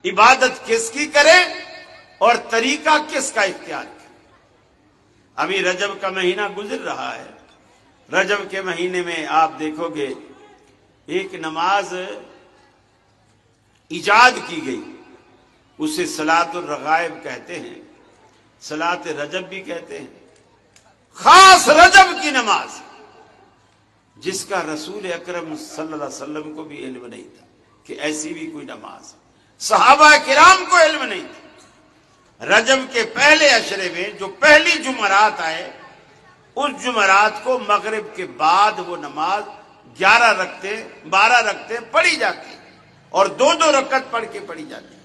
इबादत किसकी करें और तरीका किसका इख्तियार करें। अभी रजब का महीना गुजर रहा है। रजब के महीने में आप देखोगे एक नमाज इजाद की गई, उसे सलातुर रगाइब कहते हैं, सलात रजब भी कहते हैं। खास रजब की नमाज जिसका रसूल अकरम सल्लल्लाहु अलैहि वसल्लम को भी इल्म नहीं था कि ऐसी भी कोई नमाज, सहाबा किराम को इल्म नहीं था। रजब के पहले अशरे में जो पहली जुमरात आए, उस जुमरात को मगरिब के बाद वो नमाज 11 रखते 12 रखते पढ़ी जाती और 2-2 रकत पढ़ के पढ़ी जाती।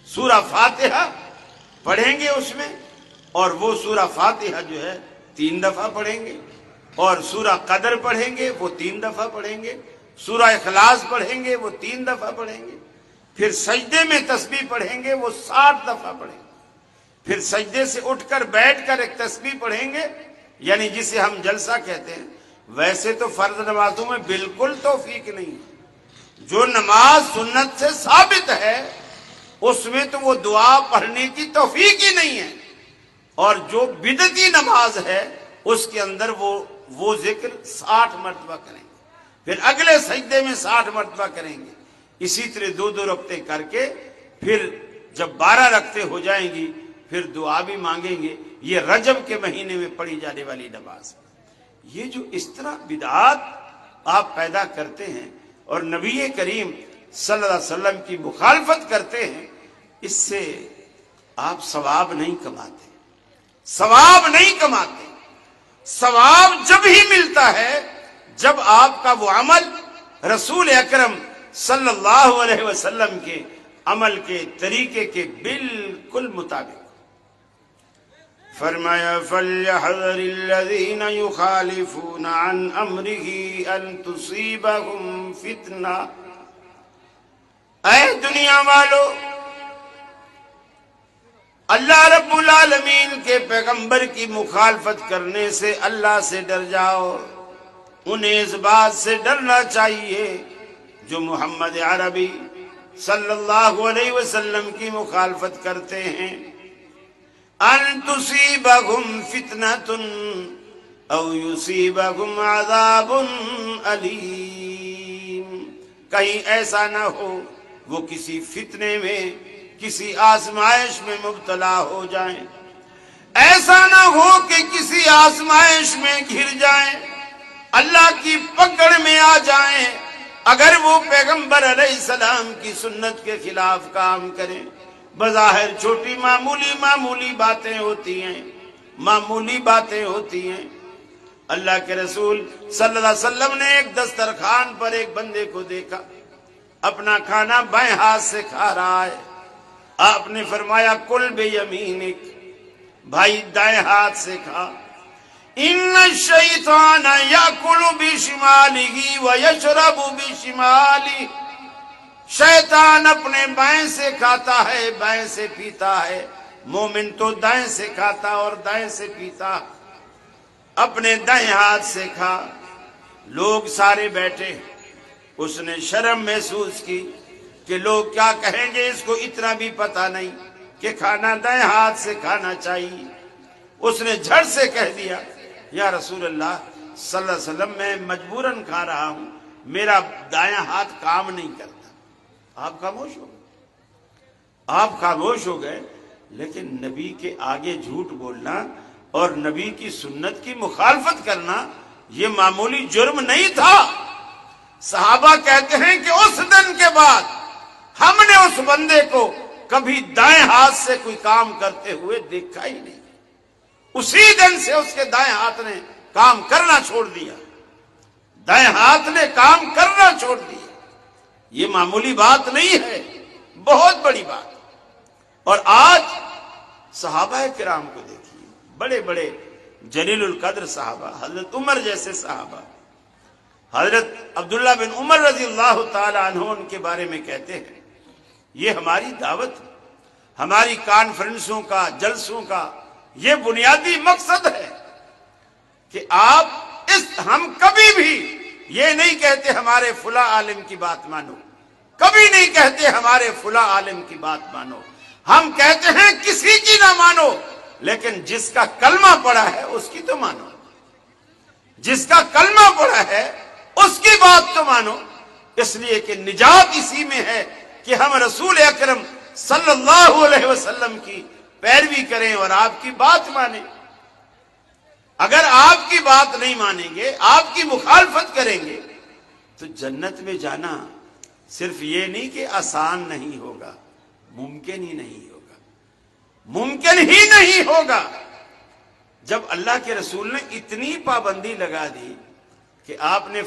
सूरा फातिहा पढ़ेंगे उसमें, और वो सूरा फातिहा जो है 3 दफा पढ़ेंगे, और सूरा कदर पढ़ेंगे वो 3 दफा पढ़ेंगे, सूरा इखलास पढ़ेंगे वो 3 दफा पढ़ेंगे, फिर सजदे में तस्बीह पढ़ेंगे वो 60 दफा पढ़ेंगे, फिर सजदे से उठकर बैठकर एक तस्बीह पढ़ेंगे, यानी जिसे हम जलसा कहते हैं। वैसे तो फर्ज नमाजों में बिल्कुल तौफीक नहीं है। जो नमाज सुन्नत से साबित है उसमें तो वो दुआ पढ़ने की तौफीक ही नहीं है, और जो बिदती नमाज है उसके अंदर वो जिक्र 60 मरतबा करेंगे, फिर अगले सजदे में 60 मरतबा करेंगे। इसी तरह 2-2 रकते करके फिर जब 12 रकते हो जाएंगी फिर दुआ भी मांगेंगे। ये रजब के महीने में पढ़ी जाने वाली नमाज। ये जो इस तरह बिदआत आप पैदा करते हैं और नबी करीम सल्लल्लाहु अलैहि वसल्लम की मुखालफत करते हैं, इससे आप सवाब नहीं कमाते। सवाब नहीं कमाते। सवाब जब ही मिलता है जब आपका वो अमल रसूल अकरम सल्लल्लाहु अलैहि वसल्लम के अमल के तरीके के बिल्कुल मुताबिक। फरमाया फल्यहज़रिल्लज़ीना युखालिफूना अन अम्रिही अन तुसीबहुम फितना। ऐ दुनिया वालों, अल्लाह रब्बुल आलमीन के पैगंबर की मुखालफत करने से अल्लाह से डर जाओ। उन्हें इस बात से डरना चाहिए जो मोहम्मद अरबी सल्लल्लाहु अलैहि वसल्लम की मुखालफत करते हैं। अन तुसीबहुम फितनतुन औ युसीबहुम अज़ाबुन अलीम। कहीं ऐसा ना हो वो किसी फितने में, किसी आजमाइश में मुब्तला हो जाएं। ऐसा ना हो कि किसी आजमाइश में घिर जाएं, अल्लाह की पकड़ में आ जाएं अगर वो पैगंबर अलैहिस्सलाम की सुन्नत के खिलाफ काम करें। बज़ाहिर छोटी मामूली बातें होती हैं, मामूली बातें होती हैं। अल्लाह के रसूल सल्लल्लाहु अलैहि वसल्लम ने एक दस्तरखान पर एक बंदे को देखा, अपना खाना बाएं हाथ से खा रहा है। आपने फरमाया कुल बेयमीनिक, भाई दाएं हाथ से खा। इन्न शैतान याकुलु बिशिमालिही व यशरबु बिशिमालिही। शैतान अपने बाएं से खाता है, बाएं से पीता है। मोमिन तो दाएं से खाता और दाएं से पीता। अपने दाएं हाथ से खा। लोग सारे बैठे, उसने शर्म महसूस की कि लोग क्या कहेंगे, इसको इतना भी पता नहीं कि खाना दाएं हाथ से खाना चाहिए। उसने झट से कह दिया, या रसूल अल्लाह सल्लल्लाहु अलैहि वसल्लम, मैं मजबूरन खा रहा हूं, मेरा दायां हाथ काम नहीं करता। आप खामोश हो गए। आप खामोश हो गए, लेकिन नबी के आगे झूठ बोलना और नबी की सुन्नत की मुखालफत करना ये मामूली जुर्म नहीं था। सहाबा कहते हैं कि उस दिन के बाद हमने उस बंदे को कभी दाएं हाथ से कोई काम करते हुए देखा ही नहीं। उसी दिन से उसके दाएं हाथ ने काम करना छोड़ दिया। दाएं हाथ ने काम करना छोड़ दिया। ये मामूली बात नहीं है, बहुत बड़ी बात। और आज सहाबा किराम को देखिए, बड़े बड़े जलीलुल कद्र सहाबा, हजरत उमर जैसे सहाबा, हजरत अब्दुल्ला बिन उमर रज़ियल्लाहु ताला अन्हु उनके बारे में कहते हैं, ये हमारी दावत, हमारी कॉन्फ्रेंसों का, जलसों का ये बुनियादी मकसद है कि हम कभी भी ये नहीं कहते हमारे फुला आलिम की बात मानो, کبھی نہیں کہتے ہمارے فلاں عالم کی بات مانو، ہم کہتے ہیں کسی کی نہ مانو، لیکن جس کا کلمہ پڑا ہے اس کی تو مانو، جس کا کلمہ پڑا ہے اس کی بات تو مانو، اس لیے کہ نجات اسی میں ہے کہ ہم رسول اکرم صلی اللہ علیہ وسلم کی پیروی کریں اور آپ کی بات مانیں۔ اگر آپ کی بات نہیں مانیں گے، آپ کی مخالفت کریں گے، تو جنت میں جانا صرف یہ نہیں کہ آسان نہیں ہوگا، ممکن ہی نہیں ہوگا، ممکن ہی نہیں ہوگا۔ جب اللہ کے رسول نے اتنی پابندی لگا دی کہ آپ نے